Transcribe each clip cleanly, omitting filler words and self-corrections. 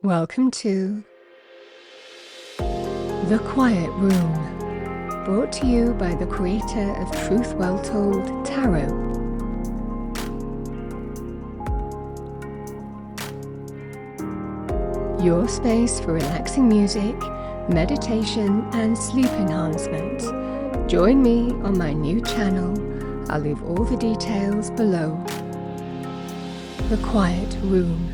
Welcome to The Quiet Room, brought to you by the creator of Truth Well Told Tarot. Your space for relaxing music, meditation and sleep enhancement. Join me on my new channel. I'll leave all the details below. The Quiet Room.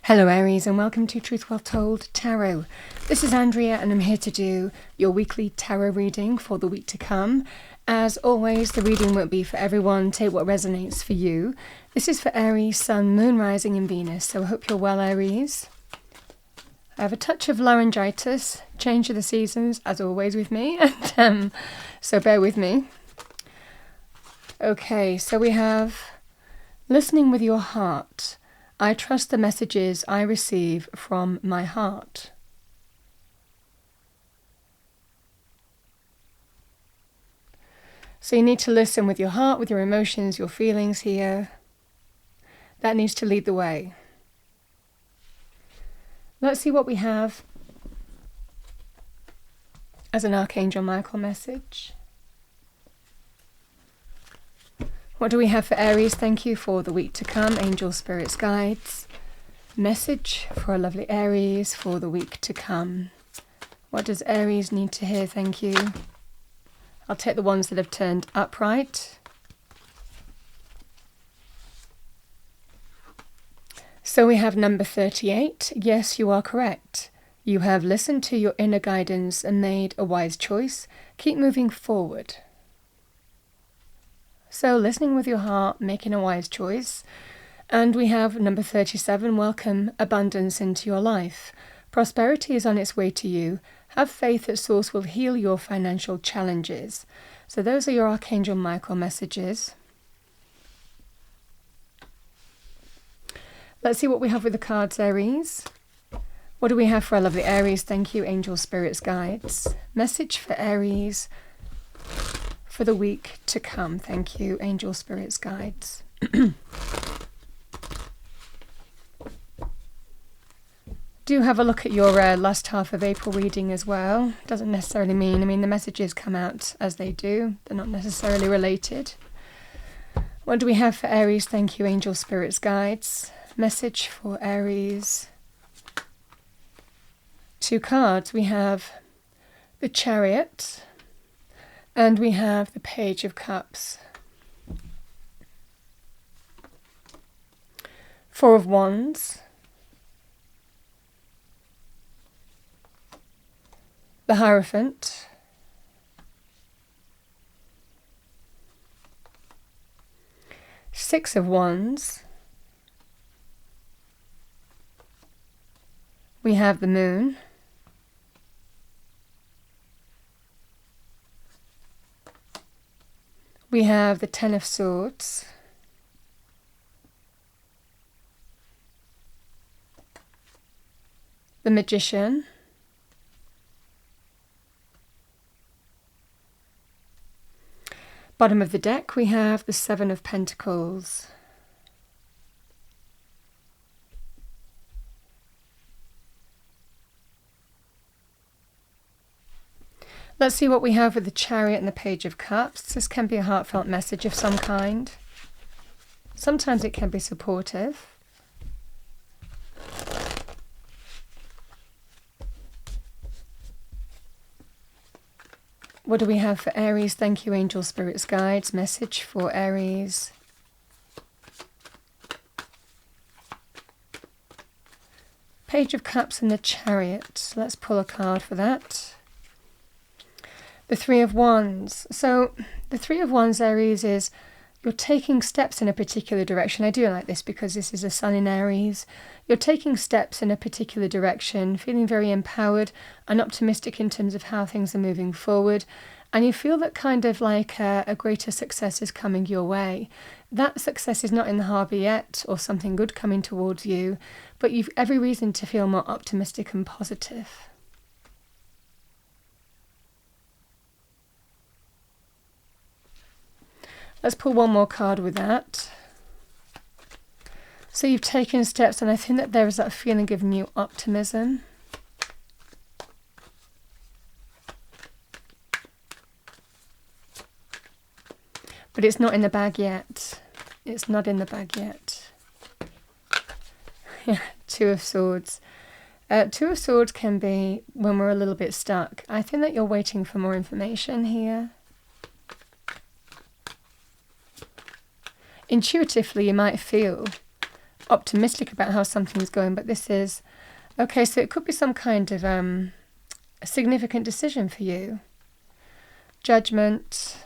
Hello Aries and welcome to Truth Well Told Tarot. This is Andrea and I'm here to do your weekly tarot reading for the week to come. As always, the reading won't be for everyone. Take what resonates for you. This is for Aries, Sun, Moon, Rising and Venus, so I hope you're well, Aries. I have a touch of laryngitis, change of the seasons, as always with me, and so bear with me. Okay, so we have listening with your heart. I trust the messages I receive from my heart. So you need to listen with your heart, with your emotions, your feelings here. That needs to lead the way. Let's see what we have as an Archangel Michael message. What do we have for Aries? Thank you for the week to come. Angel, spirits, guides. Message for a lovely Aries for the week to come. What does Aries need to hear? Thank you. I'll take the ones that have turned upright. So we have number 38. Yes, you are correct. You have listened to your inner guidance and made a wise choice. Keep moving forward. So listening with your heart, making a wise choice. And we have number 37, welcome abundance into your life. Prosperity is on its way to you. Have faith that Source will heal your financial challenges. So those are your Archangel Michael messages. Let's see what we have with the cards, Aries. What do we have for our lovely Aries? Thank you, Angel, Spirits, Guides. Message for Aries for the week to come. Thank you, Angel, Spirits, Guides. Do have a look at your last half of April reading as well. Doesn't necessarily mean, the messages come out as they do. They're not necessarily related. What do we have for Aries? Thank you, Angel, Spirits, Guides. Message for Aries. Two cards. We have the Chariot. And we have the Page of Cups. Four of Wands. The Hierophant. Six of Wands. We have the Moon. We have the Ten of Swords. The Magician. Bottom of the deck, we have the Seven of Pentacles. Let's see what we have with the Chariot and the Page of Cups. This can be a heartfelt message of some kind. Sometimes it can be supportive. What do we have for Aries? Thank you, Angel, Spirits, Guides. Message for Aries. Page of Cups and the Chariot. Let's pull a card for that. The Three of Wands. So the Three of Wands, Aries, is you're taking steps in a particular direction. I do like this because this is a Sun in Aries. You're taking steps in a particular direction, feeling very empowered and optimistic in terms of how things are moving forward. And you feel that kind of like a greater success is coming your way. That success is not in the harbour yet, or something good coming towards you, but you've every reason to feel more optimistic and positive. Let's pull one more card with that. So you've taken steps, and I think that there is that feeling of new optimism. But it's not in the bag yet. It's not in the bag yet. Yeah, Two of Swords. Two of Swords can be when we're a little bit stuck. I think that you're waiting for more information here. Intuitively, you might feel optimistic about how something's going, but this is... Okay, so it could be some kind of a significant decision for you. Judgment.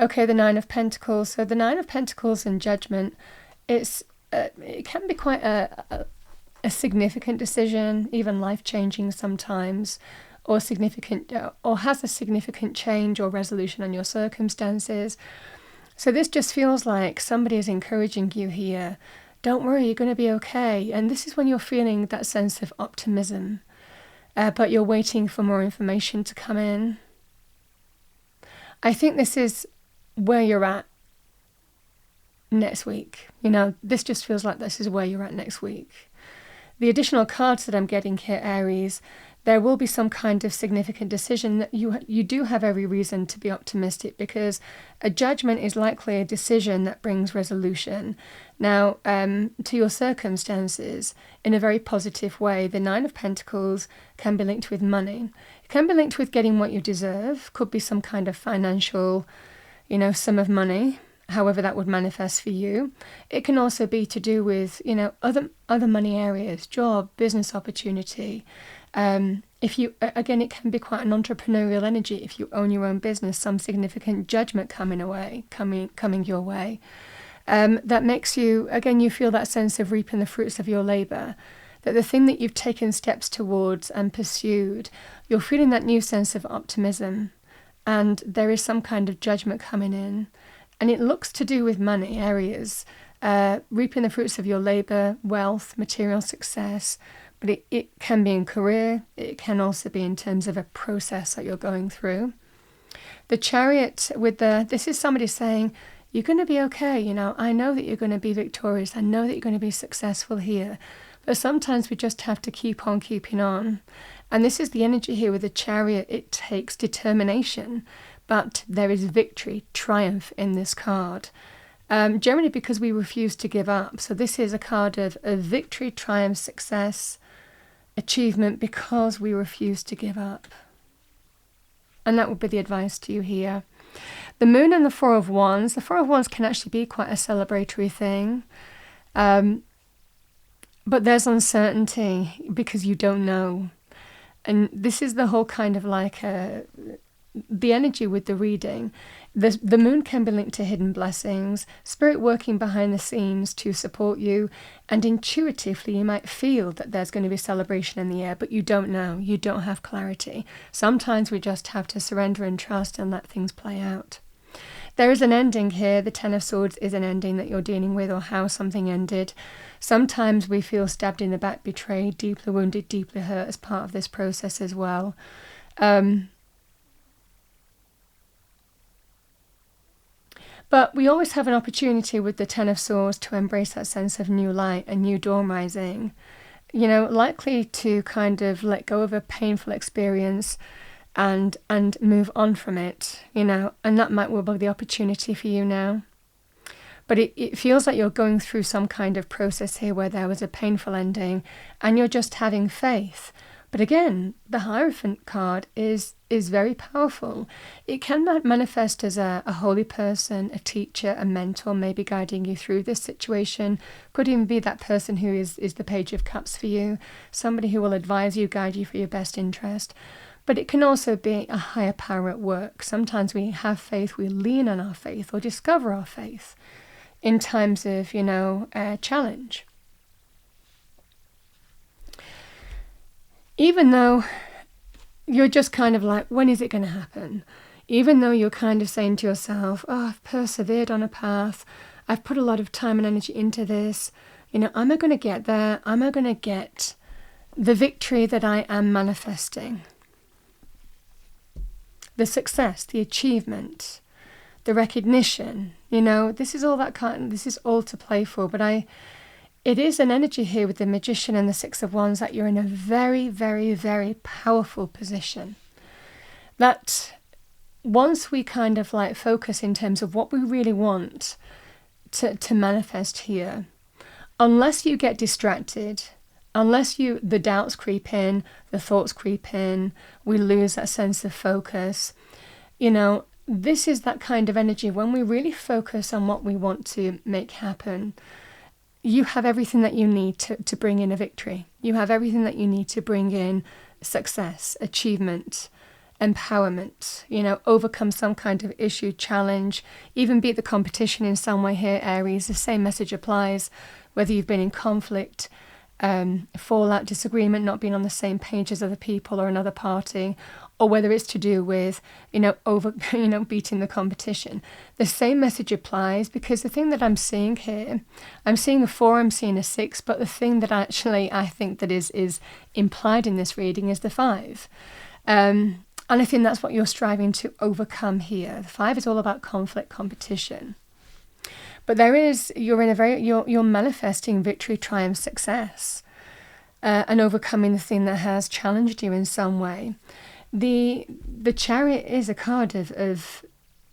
Okay, the Nine of Pentacles. So the Nine of Pentacles and Judgment, it can be quite a significant decision, even life-changing sometimes, or significant, or has a significant change or resolution on your circumstances. So this just feels like somebody is encouraging you here. Don't worry, you're going to be okay. And this is when you're feeling that sense of optimism, but you're waiting for more information to come in. I think this is where you're at next week. You know, this just feels like this is where you're at next week. The additional cards that I'm getting here, Aries, there will be some kind of significant decision that you do have every reason to be optimistic, because a judgment is likely a decision that brings resolution. Now, to your circumstances, in a very positive way, the Nine of Pentacles can be linked with money. It can be linked with getting what you deserve. Could be some kind of financial, sum of money, however that would manifest for you. It can also be to do with, other money areas, job, business opportunity. If you, again, it can be quite an entrepreneurial energy. If you own your own business, some significant judgment coming your way. That makes you, again, you feel that sense of reaping the fruits of your labor, that the thing that you've taken steps towards and pursued, you're feeling that new sense of optimism, and there is some kind of judgment coming in. And it looks to do with money areas, reaping the fruits of your labor, wealth, material success, but it can be in career. It can also be in terms of a process that you're going through. The Chariot this is somebody saying, you're going to be okay. I know that you're going to be victorious. I know that you're going to be successful here. But sometimes we just have to keep on keeping on. And this is the energy here with the Chariot. It takes determination. But there is victory, triumph in this card. Generally because we refuse to give up. So this is a card of victory, triumph, success, achievement, because we refuse to give up. And that would be the advice to you here. The Moon and the Four of Wands. The Four of Wands can actually be quite a celebratory thing. But there's uncertainty because you don't know. And this is the whole kind of like the energy with the reading. The moon can be linked to hidden blessings, spirit working behind the scenes to support you, and intuitively you might feel that there's going to be celebration in the air, but you don't know. You don't have clarity. Sometimes we just have to surrender and trust and let things play out. There is an ending here. The Ten of Swords is an ending that you're dealing with, or how something ended. Sometimes we feel stabbed in the back, betrayed, deeply wounded, deeply hurt as part of this process as well. But we always have an opportunity with the Ten of Swords to embrace that sense of new light, a new dawn rising. Likely to kind of let go of a painful experience and move on from it, and that might well be the opportunity for you now. But it feels like you're going through some kind of process here where there was a painful ending and you're just having faith. But again, the Hierophant card is very powerful. It can manifest as a holy person, a teacher, a mentor, maybe guiding you through this situation. Could even be that person who is the Page of Cups for you, somebody who will advise you, guide you for your best interest. But it can also be a higher power at work. Sometimes we have faith, we lean on our faith or discover our faith in times of, challenge. Even though you're just kind of like, when is it going to happen? Even though you're kind of saying to yourself, I've persevered on a path, I've put a lot of time and energy into this, am I going to get there? Am I going to get the victory that I am manifesting? The success, the achievement, the recognition. This is all this is all to play for. But it is an energy here with the Magician and the Six of Wands that you're in a very, very, very powerful position. That once we kind of like focus in terms of what we really want to manifest here, unless you get distracted, unless the doubts creep in, the thoughts creep in, we lose that sense of focus. This is that kind of energy when we really focus on what we want to make happen. You have everything that you need to bring in a victory. You have everything that you need to bring in success, achievement, empowerment, overcome some kind of issue, challenge, even beat the competition in some way here, Aries. The same message applies whether you've been in conflict, fallout, disagreement, not being on the same page as other people or another party, or whether it's to do with, beating the competition. The same message applies, because the thing that I'm seeing here, I'm seeing a 4, I'm seeing a 6, but the thing that actually I think that is implied in this reading is the 5. And I think that's what you're striving to overcome here. The 5 is all about conflict, competition. But you're manifesting victory, triumph, success, and overcoming the thing that has challenged you in some way. The Chariot is a card of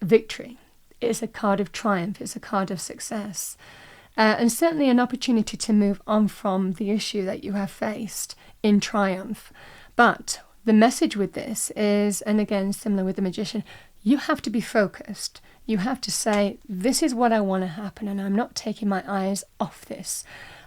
victory. It's a card of triumph. It's a card of success. And certainly an opportunity to move on from the issue that you have faced in triumph. But the message with this is, and again, similar with the Magician, you have to be focused. You have to say, this is what I want to happen, and I'm not taking my eyes off this.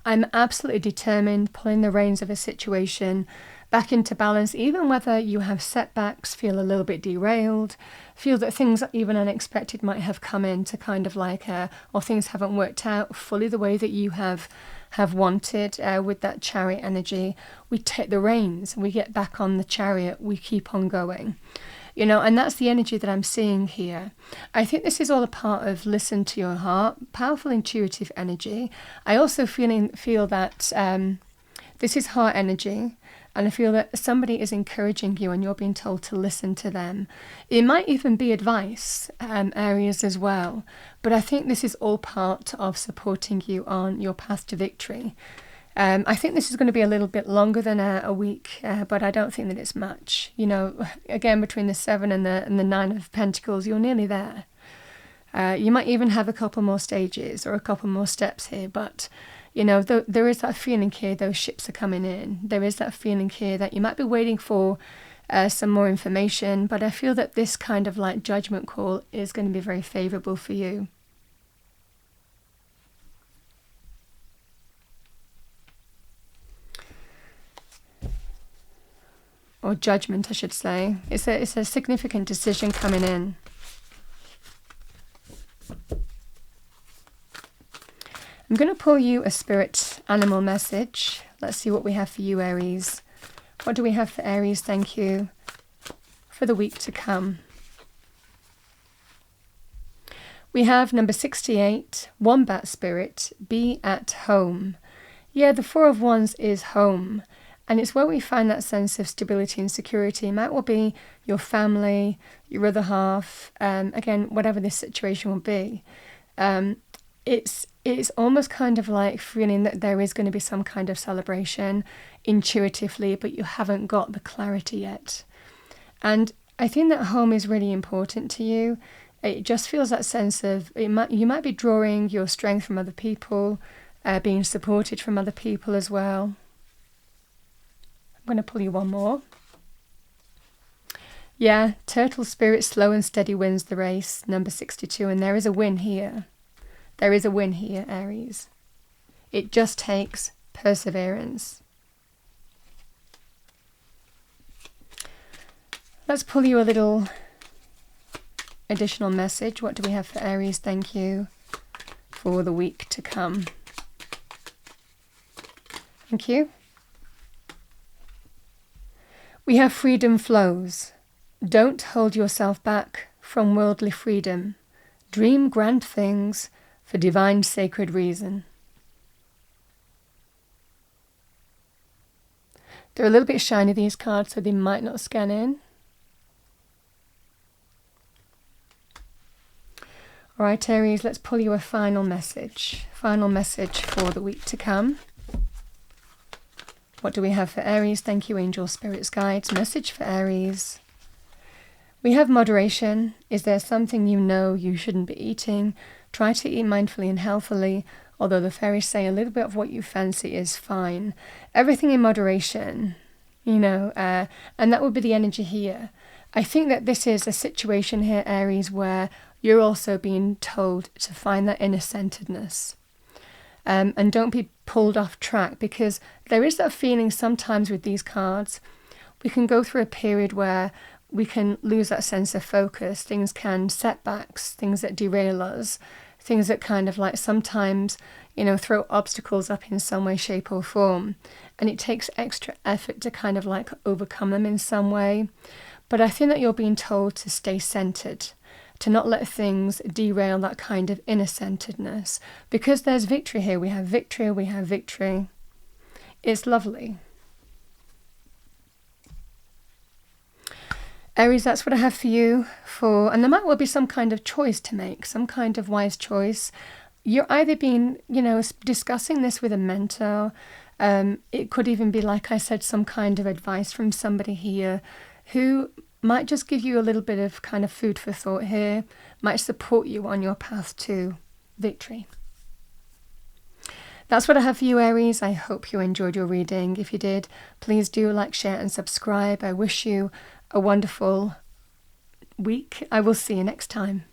I'm absolutely determined, pulling the reins of a situation back into balance, even whether you have setbacks, feel a little bit derailed, feel that things even unexpected might have come in to kind of like, or things haven't worked out fully the way that you have wanted. With that Chariot energy, we take the reins, we get back on the chariot, we keep on going. And that's the energy that I'm seeing here. I think this is all a part of listen to your heart, powerful intuitive energy. I also feel that this is heart energy, and I feel that somebody is encouraging you and you're being told to listen to them. It might even be advice, Aries as well, but I think this is all part of supporting you on your path to victory. I think this is going to be a little bit longer than a week, but I don't think that it's much. Again, between the 7 and the 9 of Pentacles, you're nearly there. You might even have a couple more stages or a couple more steps here, but, there is that feeling here, those ships are coming in. There is that feeling here that you might be waiting for some more information, but I feel that this kind of like judgment call is going to be very favourable for you. Or judgment, I should say. It's a significant decision coming in. I'm going to pull you a spirit animal message. Let's see what we have for you, Aries. What do we have for Aries? Thank you. For the week to come. We have number 68, Wombat Spirit, be at home. Yeah, the 4 of Wands is home. And it's where we find that sense of stability and security. It might well be your family, your other half, again, whatever this situation will be. It's almost kind of like feeling that there is going to be some kind of celebration intuitively, but you haven't got the clarity yet. And I think that home is really important to you. It just feels that sense of, you might be drawing your strength from other people, being supported from other people as well. I'm going to pull you one more. Yeah, Turtle Spirit, slow and steady wins the race, number 62, and there is a win here. There is a win here, Aries. It just takes perseverance. Let's pull you a little additional message. What do we have for Aries? Thank you for the week to come. Thank you. We have freedom flows. Don't hold yourself back from worldly freedom. Dream grand things for divine sacred reason. They're a little bit shiny, these cards, so they might not scan in. All right, Aries, let's pull you a final message. Final message for the week to come. What do we have for Aries? Thank you, angels, spirits, guides. Message for Aries. We have moderation. Is there something you know you shouldn't be eating? Try to eat mindfully and healthily, although the fairies say a little bit of what you fancy is fine. Everything in moderation, and that would be the energy here. I think that this is a situation here, Aries, where you're also being told to find that inner centeredness. And don't be pulled off track, because there is that feeling sometimes with these cards. We can go through a period where we can lose that sense of focus. Things can setbacks, things that derail us, things that kind of like sometimes, throw obstacles up in some way, shape or form. And it takes extra effort to kind of like overcome them in some way. But I think that you're being told to stay centered, to not let things derail that kind of inner centeredness. Because there's victory here. We have victory, we have victory. It's lovely. Aries, that's what I have for you. And there might well be some kind of choice to make, some kind of wise choice. You're either being, discussing this with a mentor. It could even be, like I said, some kind of advice from somebody here who might just give you a little bit of kind of food for thought here, might support you on your path to victory. That's what I have for you, Aries. I hope you enjoyed your reading. If you did, please do like, share and subscribe. I wish you a wonderful week. I will see you next time.